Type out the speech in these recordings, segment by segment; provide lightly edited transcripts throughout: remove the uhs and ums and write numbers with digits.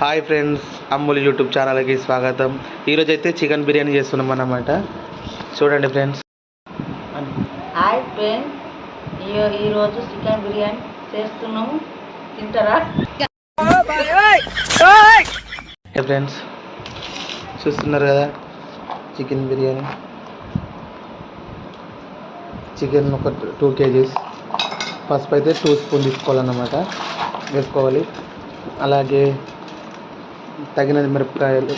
Hi friends, అమ్ములు YouTube ఛానల్కి స్వాగతం. ఈరోజు అయితే చికెన్ బిర్యానీ చేస్తున్నాం అన్నమాట. చూడండి ఫ్రెండ్స్. హాయ్ ఫ్రెండ్స్, ఈరోజు చికెన్ బిర్యానీ చేస్తున్నాము, తింటారా? ఫ్రెండ్స్ చూస్తున్నారు కదా, చికెన్ బిర్యానీ. చికెన్ ఒక 2 kgs. పసుపు అయితే 2 స్పూన్ తీసుకోవాలన్నమాట, వేసుకోవాలి. అలాగే తగినది మిరపకాయలు,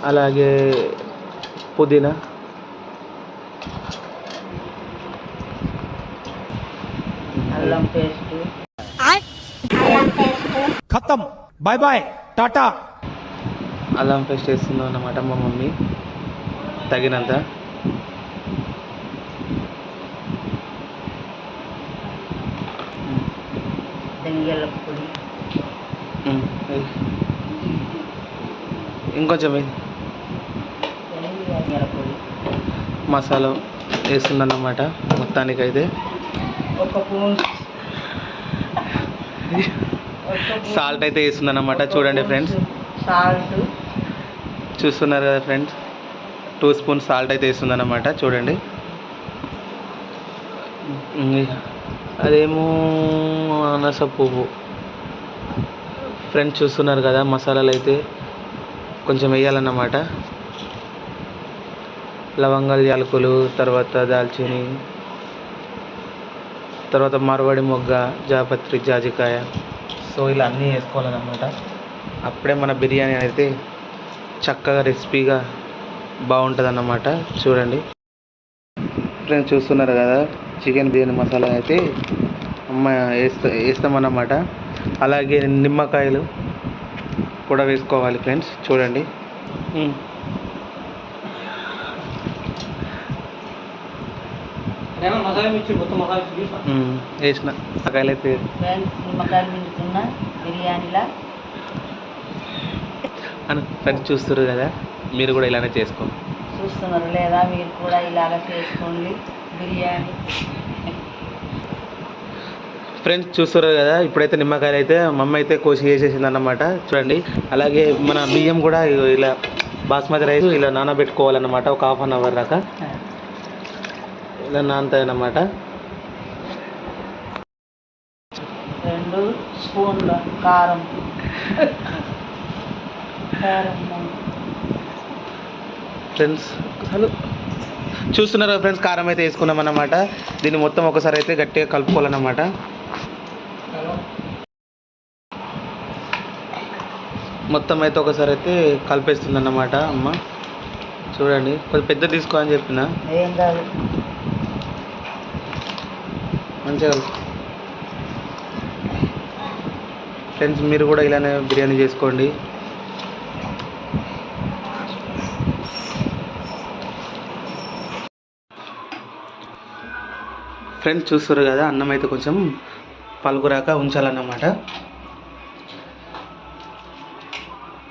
అలాగే పుదీనా, అల్లం పేస్ట్. ఖతం, బాయ్ బాయ్, టాటా. అల్లం పేస్ట్ వేస్తుందో అన్నమాట మా మమ్మీ, తగినంత. ధనియాల పొడి, ఇంకొంచెం ధనియాల పొడి, మసాలా వేస్తుందన్నమాట. మొత్తానికైతే ఒక స్పూన్ సాల్ట్ అయితే వేస్తుందన్నమాట. చూడండి ఫ్రెండ్స్, సాల్ట్ చూస్తున్నారు కదా ఫ్రెండ్స్, 2 స్పూన్ సాల్ట్ అయితే వేస్తుందన్నమాట. చూడండి, అదేమో అనాస పువ్వు. ఫ్రెండ్స్ చూస్తున్నారు కదా, మసాలాలు అయితే కొంచెం వేయాలన్నమాట. లవంగాలు, యాలకులు, తర్వాత దాల్చిని, తర్వాత మార్వాడి మొగ్గ, జాపత్రి, జాజికాయ. సో ఇలా అన్నీ వేసుకోవాలన్నమాట. అప్పుడే మన బిర్యానీ అయితే చక్కగా రెసిపీగా బాగుంటుంది అన్నమాట. చూడండి ఫ్రెండ్స్, చూస్తున్నారు కదా, చికెన్ బిర్యానీ మసాలా అయితే అమ్మ వేస్తామన్నమాట. అలాగే నిమ్మకాయలు కూడా వేసుకోవాలి ఫ్రెండ్స్. చూడండి, వేసిన నిమ్మకాయలు అయితే ఫ్రెండ్స్, నిమ్మకాయలు పిండుతున్న బిర్యానీలా. అని ఫ్రెండ్స్ చూస్తారు కదా, మీరు కూడా ఇలానే చేసుకోండి. చూస్తున్నారు లేదా, మీరు కూడా ఇలాగ చేసుకోండి బిర్యానీ. ఫ్రెండ్స్ చూస్తారు కదా, ఇప్పుడైతే నిమ్మకాయలు అయితే మమ్మ అయితే కోసి వేసేసింది అన్నమాట. చూడండి, అలాగే మన బియ్యం కూడా ఇలా బాస్మతి రైస్ ఇలా నానబెట్టుకోవాలన్నమాట. ఒక 1/2 అవర్ దాకా ఇలా నానతాయి అన్నమాట. 2 స్పూన్ల కారం. ఫ్రెండ్స్ చూస్తున్నారు ఫ్రెండ్స్, కారం అయితే వేసుకున్నాం అన్నమాట. దీన్ని మొత్తం ఒకసారి అయితే గట్టిగా కలుపుకోవాలన్నమాట. మొత్తం అయితే ఒకసారి అయితే కలిపేస్తుంది అన్నమాట అమ్మ. చూడండి, కొంచెం పెద్ద తీసుకో అని చెప్పిన. ఏం కాదు, మంచిగా ఫ్రెండ్స్, మీరు కూడా ఇలానే బిర్యానీ చేసుకోండి. ఫ్రెండ్స్ చూస్తారు కదా, అన్నం అయితే కొంచెం పలుకురాక ఉంచాలన్నమాట.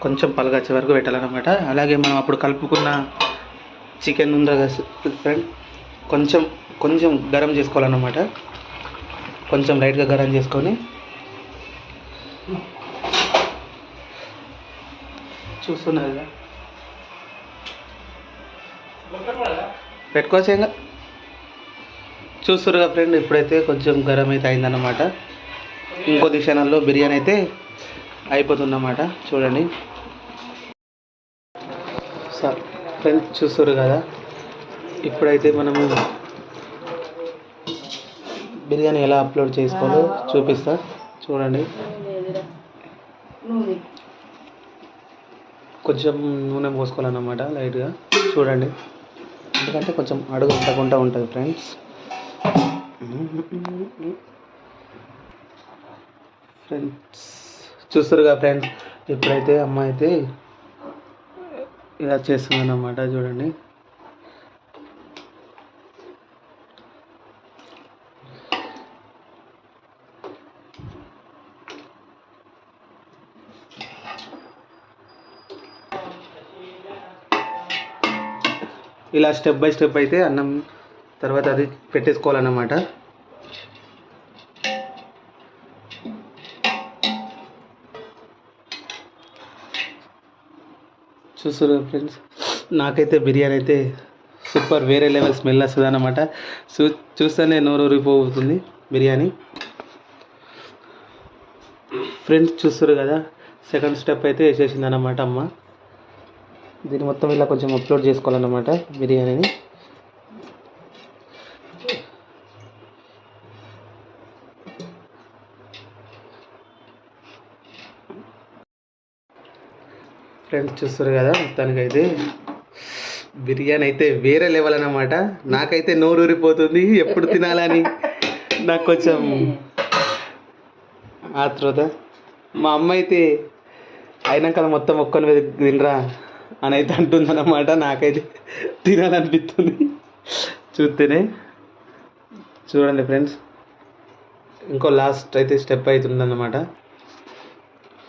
కొంచెం పలుగొచ్చే వరకు పెట్టాలన్నమాట. అలాగే మనం అప్పుడు కలుపుకున్న చికెన్ ఉందా ఫ్రెండ్, కొంచెం కొంచెం గరం చేసుకోవాలన్నమాట. కొంచెం లైట్గా గరం చేసుకొని చూస్తున్నారు కదా, పెట్టుకోవచ్చు. ఇంకా చూస్తురుగా ఫ్రెండ్, ఇప్పుడైతే కొంచెం గరం అయితే అయిందన్నమాట. ఇంకొద్ది క్షణాల్లో బిర్యానీ అయితే అయిపోతుందన్నమాట. చూడండి సార్, ఫ్రెండ్స్ చూస్తారు కదా, ఇప్పుడైతే మనము బిర్యానీ ఎలా అప్లోడ్ చేసుకోవాలో చూపిస్తా. చూడండి, కొంచెం నూనె పోసుకోవాలన్నమాట లైట్గా. చూడండి, ఎందుకంటే కొంచెం అడుగు అంటకుండా ఉంటుంది ఫ్రెండ్స్. ఫ్రెండ్స్ చూస్తారుగా ఫ్రెండ్స్, ఇప్పుడైతే అమ్మ అయితే ఇలా చేస్తుందన్నమాట. చూడండి, ఇలా స్టెప్ బై స్టెప్ అయితే అన్నం తర్వాత అది పెట్టేసుకోవాలన్నమాట. చూస్తారు ఫ్రెండ్స్, నాకైతే బిర్యానీ అయితే సూపర్ వేరే లెవెల్ స్మెల్ వస్తుంది అన్నమాట. చూస్తేనే నోరు ఊరిపోతుంది బిర్యానీ. ఫ్రెండ్స్ చూస్తారు కదా, సెకండ్ స్టెప్ అయితే వేసేసింది అన్నమాట అమ్మ. దీన్ని మొత్తం ఇలా కొంచెం అప్లోడ్ చేసుకోవాలన్నమాట బిర్యానీని. ఫ్రెండ్స్ చూస్తారు కదా, మొత్తానికైతే బిర్యానీ అయితే వేరే లెవెల్ అన్నమాట. నాకైతే నోరు ఊరిపోతుంది ఎప్పుడు తినాలని. నాకు కొంచెం ఆతృత. మా అమ్మ అయితే అయినాక మొత్తం ఒక్కని తినరా అని అయితే అంటుందన్నమాట. నాకైతే తినాలనిపిస్తుంది చూస్తేనే. చూడండి ఫ్రెండ్స్, ఇంకో లాస్ట్ అయితే స్టెప్ అవుతుందన్నమాట.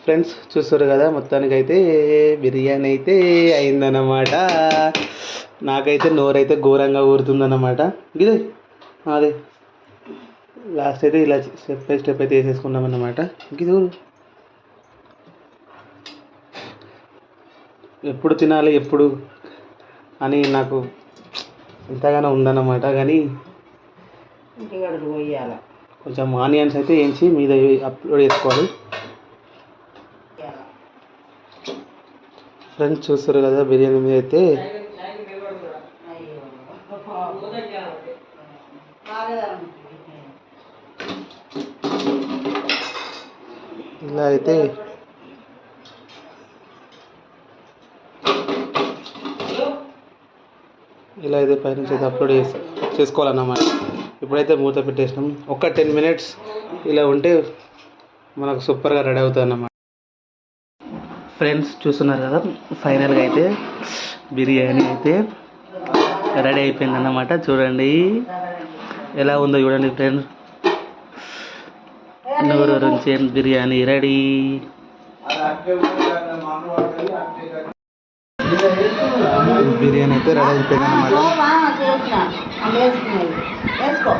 ఫ్రెండ్స్ చూస్తారు కదా, మొత్తానికైతే బిర్యానీ అయితే అయిందన్నమాట. నాకైతే నోరైతే ఘోరంగా ఊరుతుందన్నమాట. ఇదే అదే లాస్ట్ అయితే ఇలా స్టెప్ బై స్టెప్ అయితే వేసేసుకున్నాం అన్నమాట. ఇది ఎప్పుడు తినాలి ఎప్పుడు అని నాకు ఎంతగానో ఉందన్నమాట. కానీ ఇంటికాడకు పోయాల కొంచెం ఆనియన్స్ అయితే వేయించి మీద అప్లోడ్ చేసుకోవాలి. ఫ్రెండ్స్ చూస్తారు కదా, బిర్యానీ మీద అయితే ఇలా అయితే పైనుంచి అయితే అప్లోడ్ చేసుకోవాలన్నమాట. ఇప్పుడైతే మూత పెట్టేసినాం. ఒక 10 minutes ఇలా ఉంటే మనకు సూపర్గా రెడీ అవుతుంది అన్నమాట. ఫ్రెండ్స్ చూస్తున్నారు కదా, ఫైనల్గా అయితే బిర్యానీ అయితే రెడీ అయిపోయింది అన్నమాట. చూడండి ఎలా ఉందో చూడండి ఫ్రెండ్స్. నూరు నుంచి బిర్యానీ రెడీ. బిర్యానీ అయితే రెడీ అయిపోయింది అన్నమాట. వేసుకో